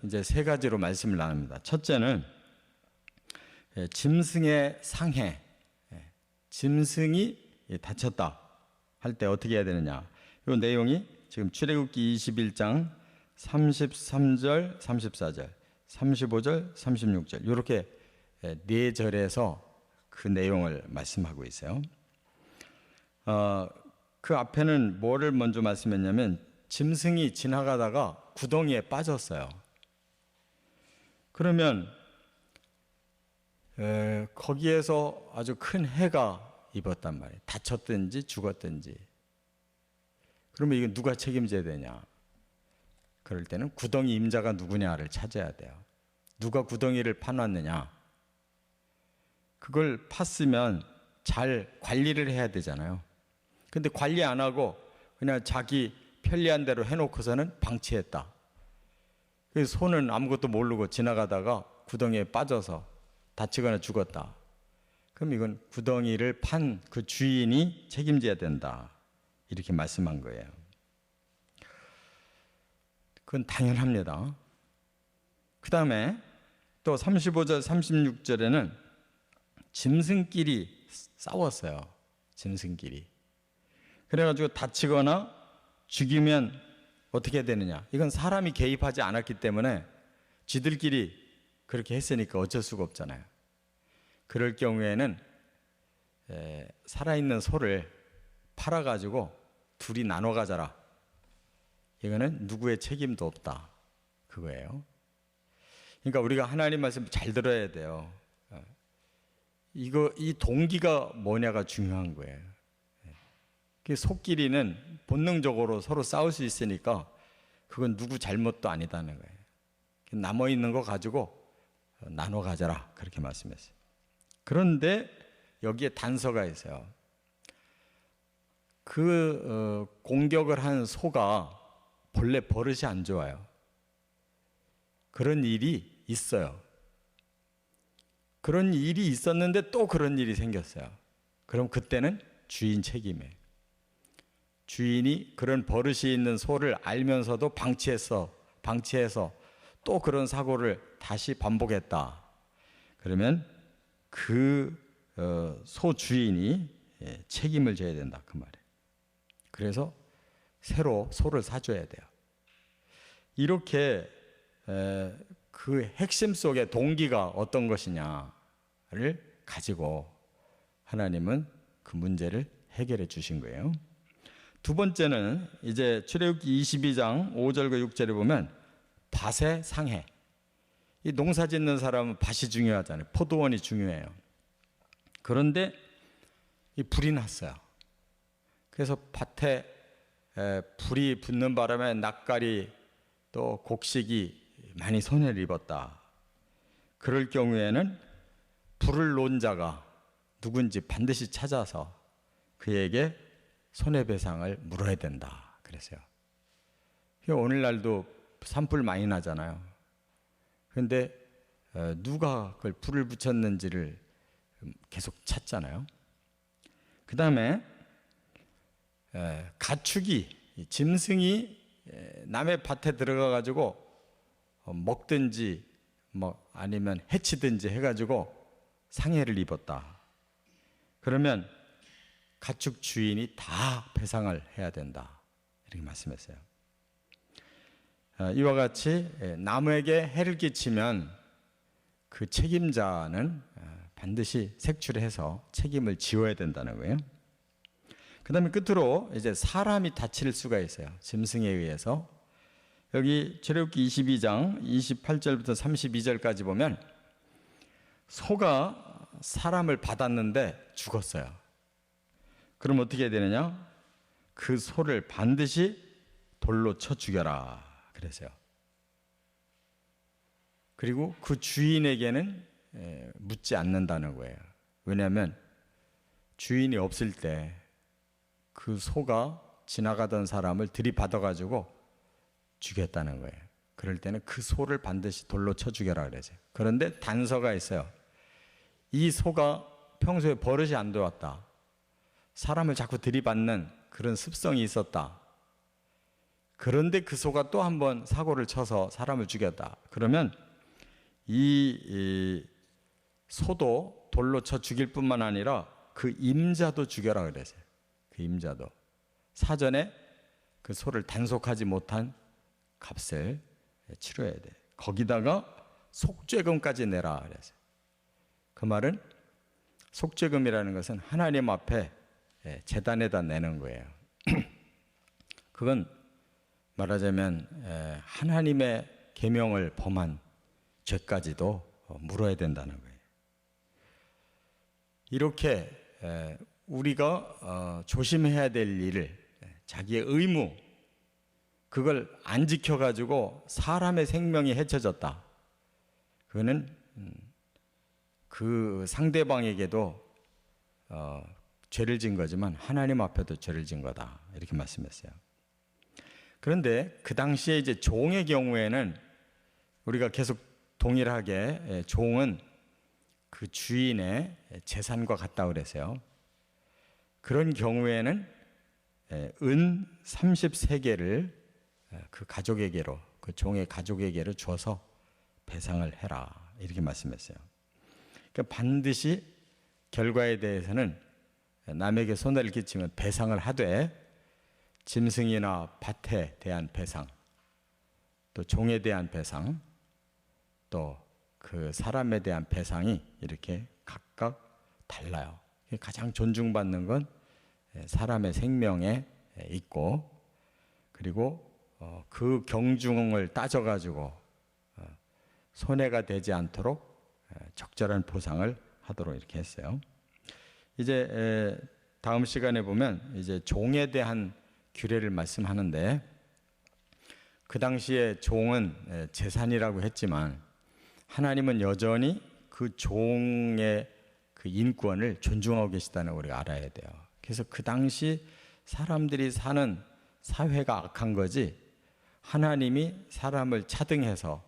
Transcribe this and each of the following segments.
이제 세 가지로 말씀을 나눕니다. 첫째는 짐승의 상해, 짐승이 다쳤다 할 때 어떻게 해야 되느냐. 이 내용이 지금 출애굽기 21장 33절, 34절, 35절, 36절 이렇게 네 절에서 그 내용을 말씀하고 있어요. 그 앞에는 뭐를 먼저 말씀했냐면 짐승이 지나가다가 구덩이에 빠졌어요. 그러면 거기에서 아주 큰 해가 입었단 말이에요. 다쳤든지 죽었든지. 그러면 이건 누가 책임져야 되냐? 그럴 때는 구덩이 임자가 누구냐를 찾아야 돼요. 누가 구덩이를 파놨느냐? 그걸 팠으면 잘 관리를 해야 되잖아요. 근데 관리 안 하고 그냥 자기 편리한 대로 해놓고서는 방치했다. 그래서 소는 아무것도 모르고 지나가다가 구덩이에 빠져서 다치거나 죽었다. 그럼 이건 구덩이를 판 그 주인이 책임져야 된다. 이렇게 말씀한 거예요. 그건 당연합니다. 그 다음에 또 35절, 36절에는 짐승끼리 싸웠어요. 짐승끼리. 그래가지고 다치거나 죽이면 어떻게 되느냐. 이건 사람이 개입하지 않았기 때문에 쥐들끼리 그렇게 했으니까 어쩔 수가 없잖아요. 그럴 경우에는 살아있는 소를 팔아가지고 둘이 나눠 가져라. 이거는 누구의 책임도 없다. 그거예요. 그러니까 우리가 하나님 말씀 잘 들어야 돼요. 이 동기가 뭐냐가 중요한 거예요. 소끼리는 본능적으로 서로 싸울 수 있으니까 그건 누구 잘못도 아니다는 거예요. 남아있는 거 가지고 나눠 가져라. 그렇게 말씀했어요. 그런데 여기에 단서가 있어요. 공격을 한 소가 본래 버릇이 안 좋아요. 그런 일이 있어요. 그런 일이 있었는데 또 그런 일이 생겼어요. 그럼 그때는 주인 책임이에요. 주인이 그런 버릇이 있는 소를 알면서도 방치해서 또 그런 사고를 다시 반복했다. 그러면 소 주인이 책임을 져야 된다. 그 말이에요. 그래서 새로 소를 사줘야 돼요. 이렇게 그 핵심 속의 동기가 어떤 것이냐를 가지고 하나님은 그 문제를 해결해 주신 거예요. 두 번째는 이제 출애굽기 22장 5절과 6절에 보면 밭의 상해. 이 농사 짓는 사람은 밭이 중요하잖아요. 포도원이 중요해요. 그런데 이 불이 났어요. 그래서 밭에 불이 붙는 바람에 낙가리 또 곡식이 많이 손해를 입었다. 그럴 경우에는 불을 놓은 자가 누군지 반드시 찾아서 그에게 손해배상을 물어야 된다. 그랬어요. 오늘날도 산불 많이 나잖아요. 그런데 누가 그걸 불을 붙였는지를 계속 찾잖아요. 그 다음에 가축이, 짐승이 남의 밭에 들어가 가지고 먹든지 아니면 해치든지 해가지고 상해를 입었다. 그러면 가축 주인이 다 배상을 해야 된다. 이렇게 말씀했어요. 이와 같이 남에게 해를 끼치면 그 책임자는 반드시 색출해서 책임을 지어야 된다는 거예요. 그 다음에 끝으로 이제 사람이 다칠 수가 있어요. 짐승에 의해서. 여기 출애굽기 22장 28절부터 32절까지 보면 소가 사람을 받았는데 죽었어요. 그럼 어떻게 해야 되느냐? 그 소를 반드시 돌로 쳐 죽여라. 그랬어요. 그리고 그 주인에게는 묻지 않는다는 거예요. 왜냐하면 주인이 없을 때 그 소가 지나가던 사람을 들이받아가지고 죽였다는 거예요. 그럴 때는 그 소를 반드시 돌로 쳐 죽여라 그랬어요. 그런데 단서가 있어요. 이 소가 평소에 버릇이 안 좋았다. 사람을 자꾸 들이받는 그런 습성이 있었다. 그런데 그 소가 또 한 번 사고를 쳐서 사람을 죽였다. 그러면 이 소도 돌로 쳐 죽일 뿐만 아니라 그 임자도 죽여라 그랬어요. 그 임자도. 사전에 그 소를 단속하지 못한 값을 치러야 돼. 거기다가 속죄금까지 내라 그랬어요. 그 말은 속죄금이라는 것은 하나님 앞에 제단에다 내는 거예요. 그건 말하자면 하나님의 계명을 범한 죄까지도 물어야 된다는 거예요. 이렇게 우리가 조심해야 될 일을, 자기의 의무, 그걸 안 지켜가지고 사람의 생명이 해쳐졌다. 그거는 그 상대방에게도 죄를 진 거지만 하나님 앞에도 죄를 진 거다. 이렇게 말씀했어요. 그런데 그 당시에 이제 종의 경우에는 우리가 계속 동일하게 종은 그 주인의 재산과 같다 그랬어요. 그런 경우에는 은 33개를 그 가족에게로, 그 종의 가족에게로 줘서 배상을 해라. 이렇게 말씀했어요. 그러니까 반드시 결과에 대해서는 남에게 손해를 끼치면 배상을 하되 짐승이나 밭에 대한 배상, 또 종에 대한 배상, 또 그 사람에 대한 배상이 이렇게 각각 달라요. 가장 존중받는 건 사람의 생명에 있고, 그리고 그 경중을 따져가지고 손해가 되지 않도록 적절한 보상을 하도록 이렇게 했어요. 이제 다음 시간에 보면 이제 종에 대한 규례를 말씀하는데, 그 당시에 종은 재산이라고 했지만 하나님은 여전히 그 종의 그 인권을 존중하고 계시다는 걸 우리가 알아야 돼요. 그래서 그 당시 사람들이 사는 사회가 악한 거지, 하나님이 사람을 차등해서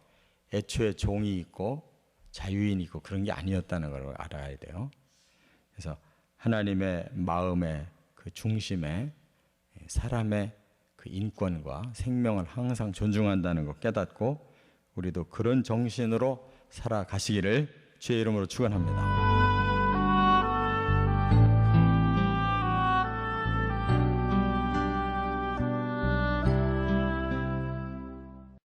애초에 종이 있고 자유인이 있고 그런 게 아니었다는 걸 알아야 돼요. 그래서 하나님의 마음의 그 중심에 사람의 그 인권과 생명을 항상 존중한다는 거 깨닫고 우리도 그런 정신으로 살아가시기를 주의 이름으로 축원합니다.